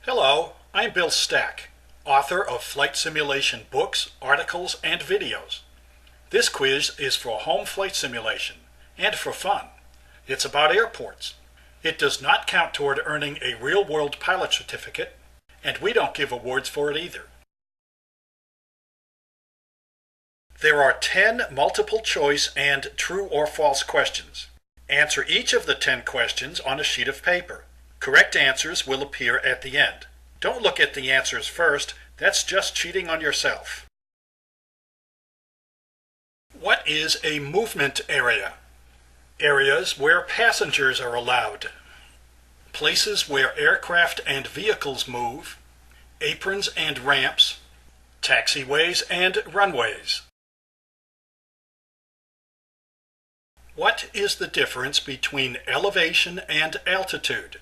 Hello, I'm Bill Stack, author of flight simulation books, articles, and videos. This quiz is for home flight simulation and for fun. It's about airports. It does not count toward earning a real-world pilot certificate, and we don't give awards for it either. There are 10 multiple choice and true or false questions. Answer each of the 10 questions on a sheet of paper. Correct answers will appear at the end. Don't look at the answers first. That's just cheating on yourself. What is a movement area? Areas where passengers are allowed. Places where aircraft and vehicles move. Aprons and ramps. Taxiways and runways. What is the difference between elevation and altitude?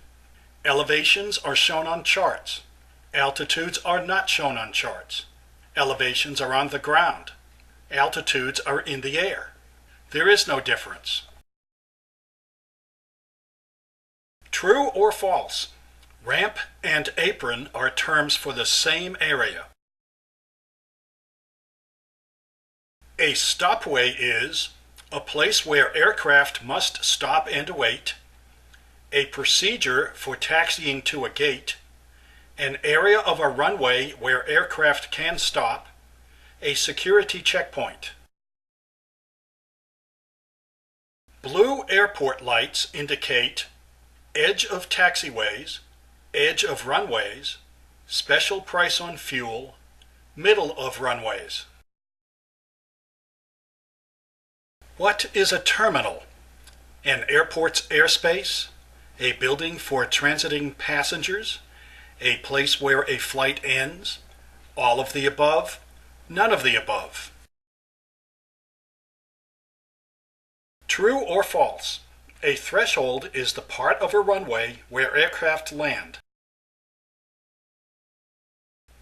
Elevations are shown on charts. Altitudes are not shown on charts. Elevations are on the ground. Altitudes are in the air. There is no difference. True or false? Ramp and apron are terms for the same area. A stopway is a place where aircraft must stop and wait, a procedure for taxiing to a gate, an area of a runway where aircraft can stop, a security checkpoint. Blue airport lights indicate edge of taxiways, edge of runways, special price on fuel, middle of runways. What is a terminal? An airport's airspace, a building for transiting passengers, a place where a flight ends, all of the above, none of the above. True or false? A threshold is the part of a runway where aircraft land.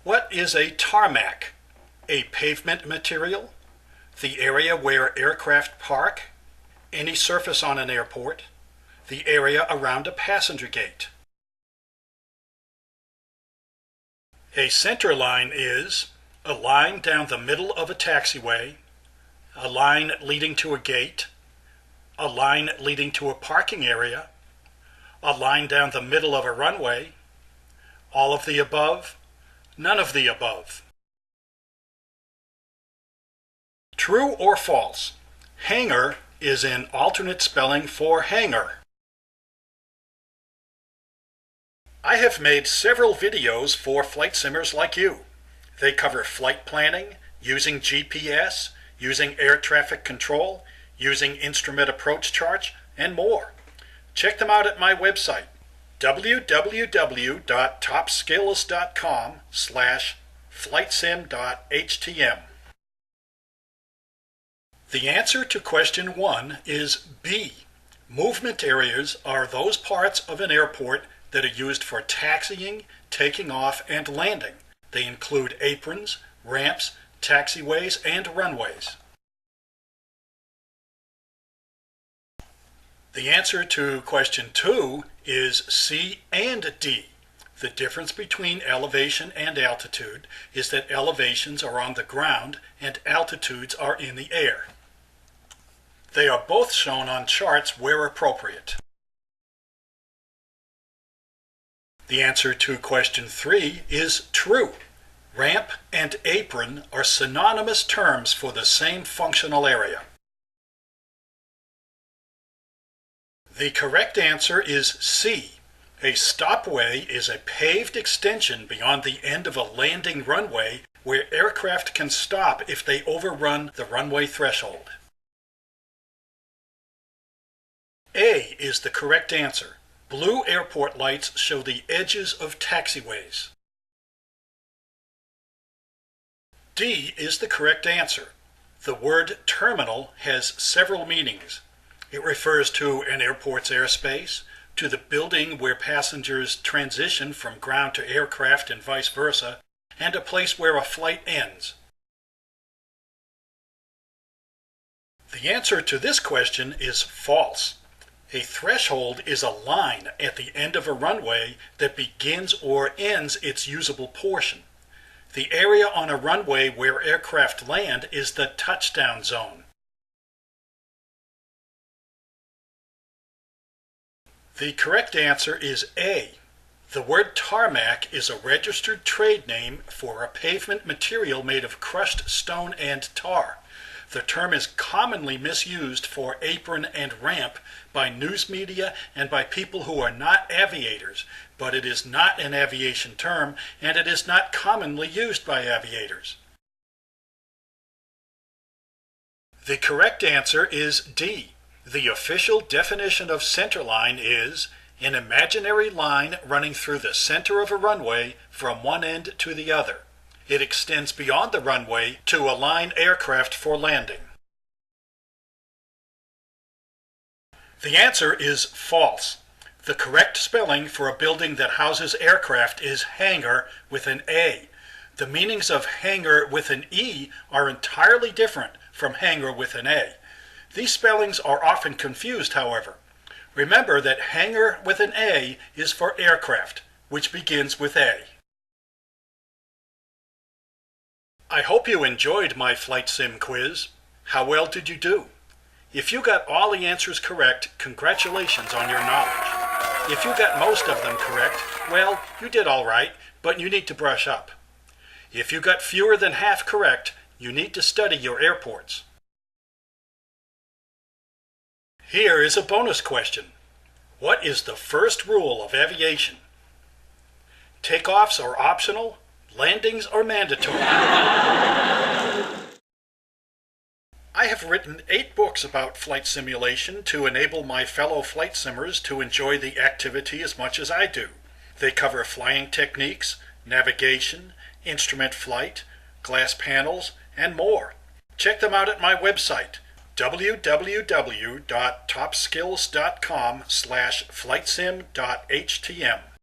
What is a tarmac? A pavement material, the area where aircraft park, any surface on an airport, the area around a passenger gate. A center line is a line down the middle of a taxiway, a line leading to a gate, a line leading to a parking area, a line down the middle of a runway, all of the above, none of the above. True or false? Hangar is an alternate spelling for hangar. I have made several videos for flight simmers like you. They cover flight planning, using GPS, using air traffic control, using instrument approach charts, and more. Check them out at my website, www.topskills.com/flightsim.htm. The answer to question 1 is B. Movement areas are those parts of an airport that are used for taxiing, taking off, and landing. They include aprons, ramps, taxiways, and runways. The answer to question 2 is C and D. The difference between elevation and altitude is that elevations are on the ground and altitudes are in the air. They are both shown on charts where appropriate. The answer to question 3 is true. Ramp and apron are synonymous terms for the same functional area. The correct answer is C. A stopway is a paved extension beyond the end of a landing runway where aircraft can stop if they overrun the runway threshold. A is the correct answer. Blue airport lights show the edges of taxiways. D is the correct answer. The word terminal has several meanings. It refers to an airport's airspace, to the building where passengers transition from ground to aircraft and vice versa, and a place where a flight ends. The answer to this question is false. A threshold is a line at the end of a runway that begins or ends its usable portion. The area on a runway where aircraft land is the touchdown zone. The correct answer is A. The word tarmac is a registered trade name for a pavement material made of crushed stone and tar. The term is commonly misused for apron and ramp by news media and by people who are not aviators, but it is not an aviation term and it is not commonly used by aviators. The correct answer is D. The official definition of centerline is an imaginary line running through the center of a runway from one end to the other. It extends beyond the runway to align aircraft for landing. The answer is false. The correct spelling for a building that houses aircraft is hangar with an A. The meanings of hangar with an E are entirely different from hangar with an A. These spellings are often confused, however. Remember that hangar with an A is for aircraft, which begins with A. I hope you enjoyed my flight sim quiz. How well did you do? If you got all the answers correct, congratulations on your knowledge. If you got most of them correct, well, you did all right, but you need to brush up. If you got fewer than half correct, you need to study your airports. Here is a bonus question. What is the first rule of aviation? Takeoffs are optional, landings are mandatory. I have written 8 books about flight simulation to enable my fellow flight simmers to enjoy the activity as much as I do. They cover flying techniques, navigation, instrument flight, glass panels, and more. Check them out at my website, www.topskills.com/flightsim.htm.